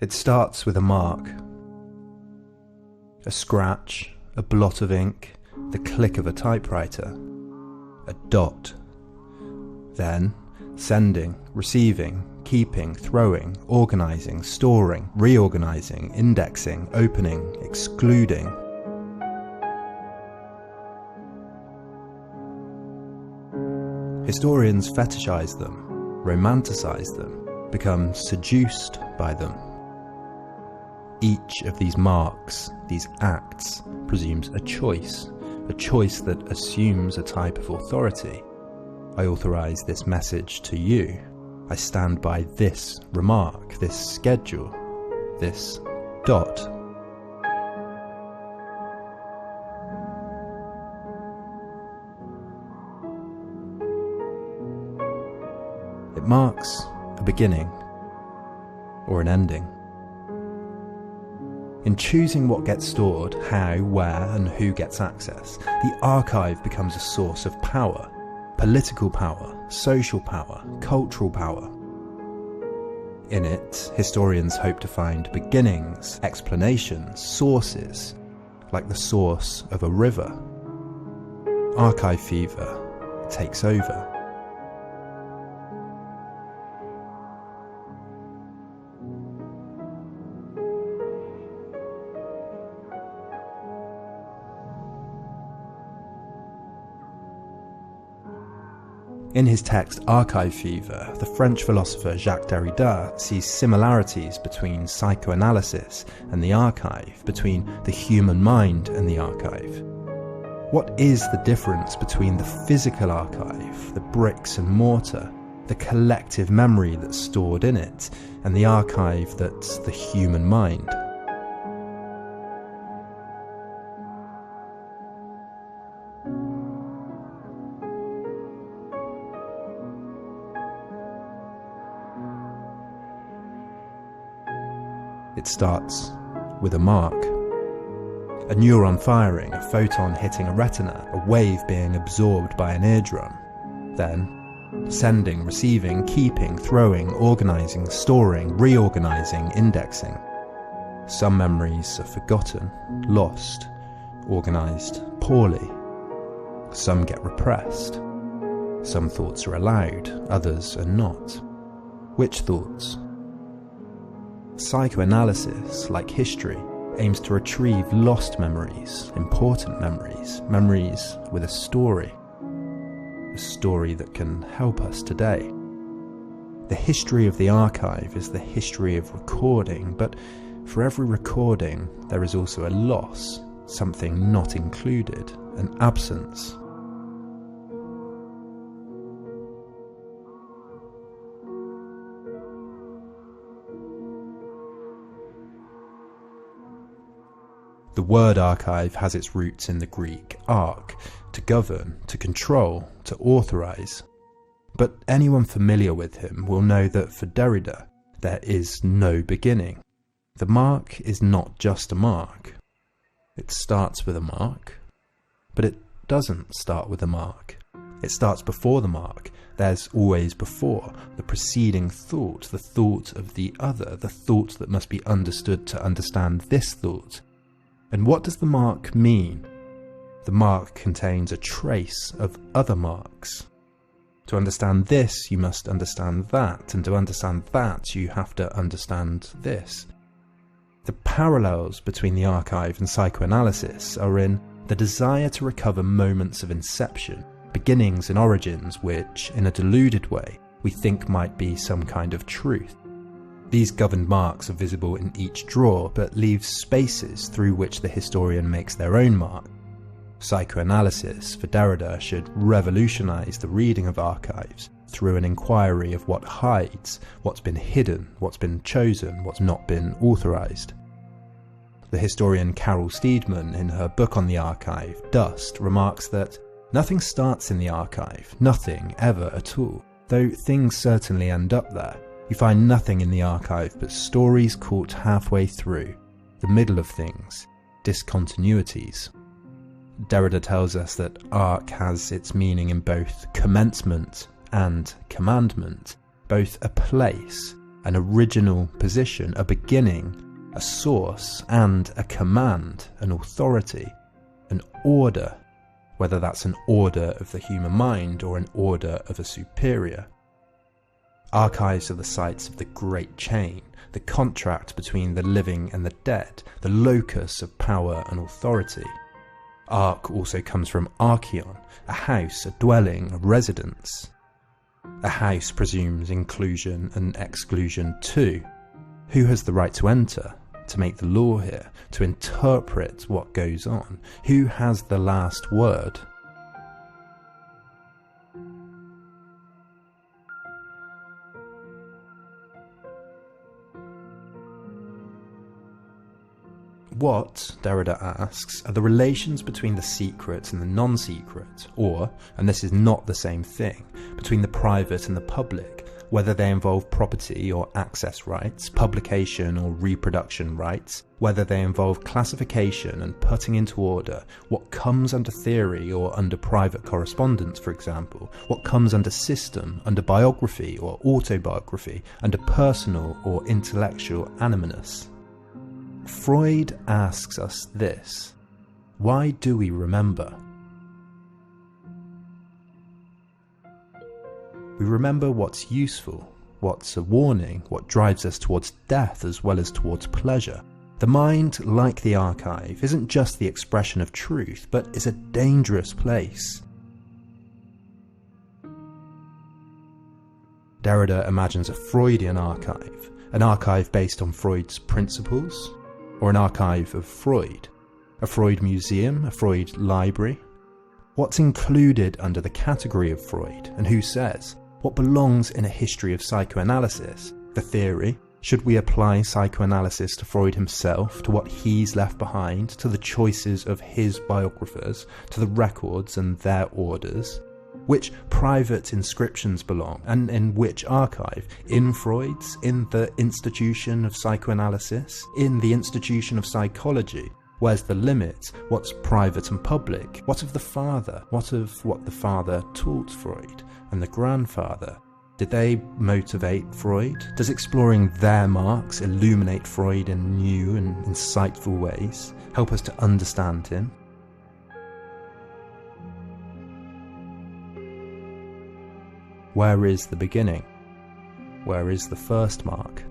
It starts with a mark. A scratch, a blot of ink, the click of a typewriter. A dot. Then, sending, receiving, keeping, throwing, organising, storing, reorganising, indexing, opening, excluding. Historians fetishise them, romanticise them, become seduced by them. Each of these marks, these acts, presumes a choice that assumes a type of authority. I authorise this message to you. I stand by this remark, this schedule, this dot. It marks a beginning or an ending. In choosing what gets stored, how, where, and who gets access, the archive becomes a source of power. Political power, social power, cultural power. In it, historians hope to find beginnings, explanations, sources, like the source of a river. Archive fever takes over. In his text Archive Fever, the French philosopher Jacques Derrida sees similarities between psychoanalysis and the archive, between the human mind and the archive. What is the difference between the physical archive, the bricks and mortar, the collective memory that's stored in it, and the archive that's the human mind? It starts with a mark. A neuron firing, a photon hitting a retina, a wave being absorbed by an eardrum. Then, sending, receiving, keeping, throwing, organising, storing, reorganising, indexing. Some memories are forgotten, lost, organised poorly. Some get repressed. Some thoughts are allowed, others are not. Which thoughts? Psychoanalysis, like history, aims to retrieve lost memories, important memories, memories with a story that can help us today. The history of the archive is the history of recording, but for every recording there is also a loss, something not included, an absence. The word archive has its roots in the Greek ark, to govern, to control, to authorize. But anyone familiar with him will know that for Derrida, there is no beginning. The mark is not just a mark. It starts with a mark, but it doesn't start with a mark. It starts before the mark. There's always before, the preceding thought, the thought of the other, the thought that must be understood to understand this thought. And what does the mark mean? The mark contains a trace of other marks. To understand this, you must understand that, and to understand that, you have to understand this. The parallels between the archive and psychoanalysis are in the desire to recover moments of inception, beginnings and origins which, in a deluded way, we think might be some kind of truth. These governed marks are visible in each drawer, but leave spaces through which the historian makes their own mark. Psychoanalysis, for Derrida, should revolutionise the reading of archives through an inquiry of what hides, what's been hidden, what's been chosen, what's not been authorised. The historian Carol Steedman, in her book on the archive, Dust, remarks that nothing starts in the archive, nothing ever at all, though things certainly end up there. You find nothing in the archive but stories caught halfway through, the middle of things, discontinuities. Derrida tells us that arc has its meaning in both commencement and commandment, both a place an original position, a beginning, a source, and a command, an authority, an order, whether that's an order of the human mind or an order of a superior. Archives are the sites of the great chain, the contract between the living and the dead, the locus of power and authority. Ark also comes from archeon, a house, a dwelling, a residence. A house presumes inclusion and exclusion too. Who has the right to enter, to make the law here, to interpret what goes on? Who has the last word? What, Derrida asks, are the relations between the secret and the non-secret, or, and this is not the same thing, between the private and the public, whether they involve property or access rights, publication or reproduction rights, whether they involve classification and putting into order what comes under theory or under private correspondence, for example, what comes under system, under biography or autobiography, under personal or intellectual animus. Freud asks us this: why do we remember? We remember what's useful, what's a warning, what drives us towards death as well as towards pleasure. The mind, like the archive, isn't just the expression of truth, but is a dangerous place. Derrida imagines a Freudian archive, an archive based on Freud's principles, or an archive of Freud, a Freud museum, a Freud library. What's included under the category of Freud, and who says? What belongs in a history of psychoanalysis? The theory? Should we apply psychoanalysis to Freud himself, to what he's left behind, to the choices of his biographers, to the records and their orders? Which private inscriptions belong, and in which archive? In Freud's? In the institution of psychoanalysis? In the institution of psychology? Where's the limit? What's private and public? What of the father? What of what the father taught Freud? And the grandfather? Did they motivate Freud? Does exploring their marks illuminate Freud in new and insightful ways? Help us to understand him? Where is the beginning? Where is the first mark?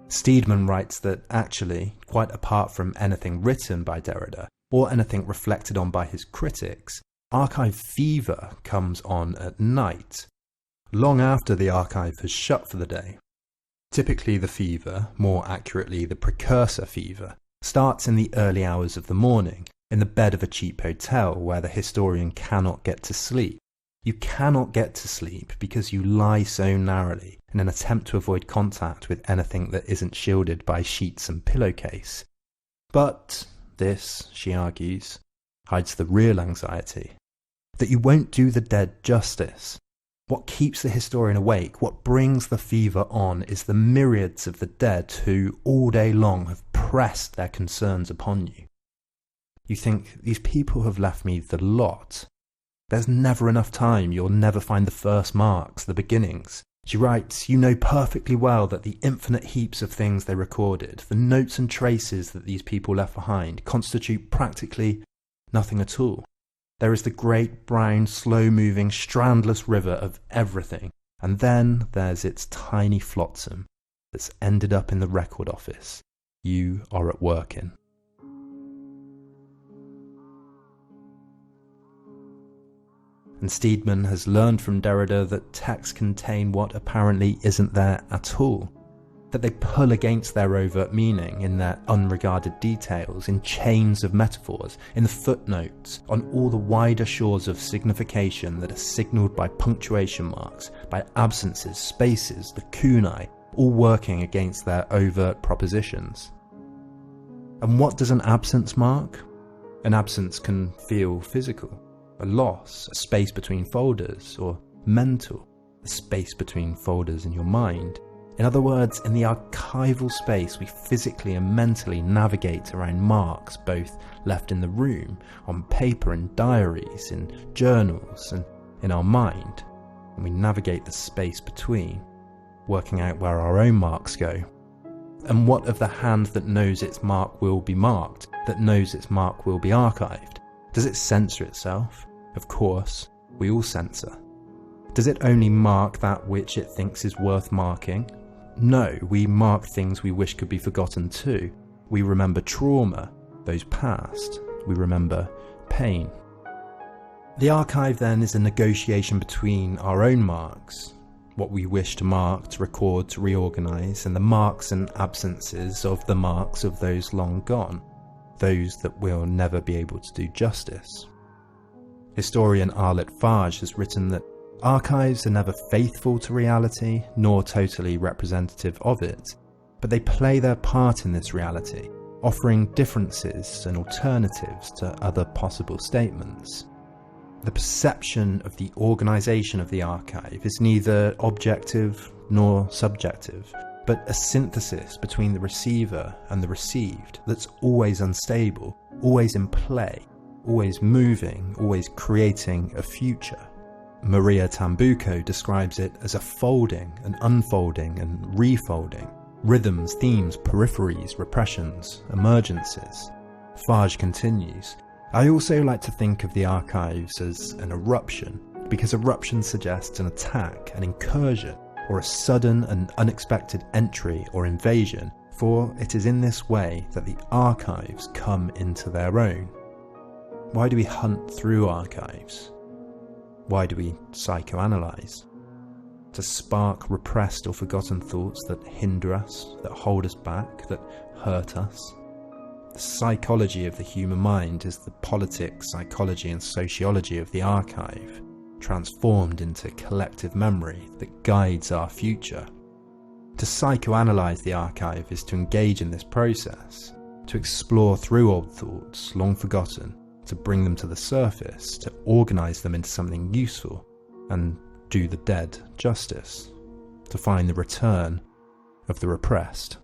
Steedman writes that actually, quite apart from anything written by Derrida, or anything reflected on by his critics, archive fever comes on at night, long after the archive has shut for the day. Typically the fever, more accurately the precursor fever, starts in the early hours of the morning, in the bed of a cheap hotel where the historian cannot get to sleep. You cannot get to sleep because you lie so narrowly in an attempt to avoid contact with anything that isn't shielded by sheets and pillowcase. But this, she argues, hides the real anxiety, that you won't do the dead justice. What keeps the historian awake, what brings the fever on, is the myriads of the dead who all day long have pressed their concerns upon you. You think, these people have left me the lot. There's never enough time, you'll never find the first marks, the beginnings. She writes, you know perfectly well that the infinite heaps of things they recorded, the notes and traces that these people left behind, constitute practically nothing at all. There is the great brown, slow-moving, strandless river of everything, and then there's its tiny flotsam that's ended up in the record office you are at work in. And Steedman has learned from Derrida that texts contain what apparently isn't there at all, that they pull against their overt meaning in their unregarded details, in chains of metaphors, in the footnotes, on all the wider shores of signification that are signalled by punctuation marks, by absences, spaces, the kunai, all working against their overt propositions. And what does an absence mark? An absence can feel physical. A loss, a space between folders, or mental, a space between folders in your mind. In other words, in the archival space we physically and mentally navigate around marks, both left in the room, on paper, in diaries, in journals, and in our mind, and we navigate the space between. working out where our own marks go. And what of the hand that knows its mark will be marked, that knows its mark will be archived? Does it censor itself? Of course, we all censor. Does it only mark that which it thinks is worth marking? No, we mark things we wish could be forgotten too. We remember trauma, those past. We remember pain. The archive then is a negotiation between our own marks, what we wish to mark, to record, to reorganise, and the marks and absences of the marks of those long gone, those that we'll never be able to do justice. Historian Arlette Farge has written that archives are never faithful to reality, nor totally representative of it, but they play their part in this reality, offering differences and alternatives to other possible statements. The perception of the organisation of the archive is neither objective nor subjective, but a synthesis between the receiver and the received that's always unstable, always in play, always moving, always creating a future. Maria Tambucco describes it as a folding, an unfolding and refolding, rhythms, themes, peripheries, repressions, emergences. Farge continues, I also like to think of the archives as an eruption, because eruption suggests an attack, an incursion, or a sudden and unexpected entry or invasion, for it is in this way that the archives come into their own. Why do we hunt through archives? Why do we psychoanalyze? To spark repressed or forgotten thoughts that hinder us, that hold us back, that hurt us. The psychology of the human mind is the politics, psychology and sociology of the archive, transformed into collective memory that guides our future. To psychoanalyze the archive is to engage in this process, to explore through old thoughts, long forgotten, to bring them to the surface, to organize them into something useful, and do the dead justice, to find the return of the repressed.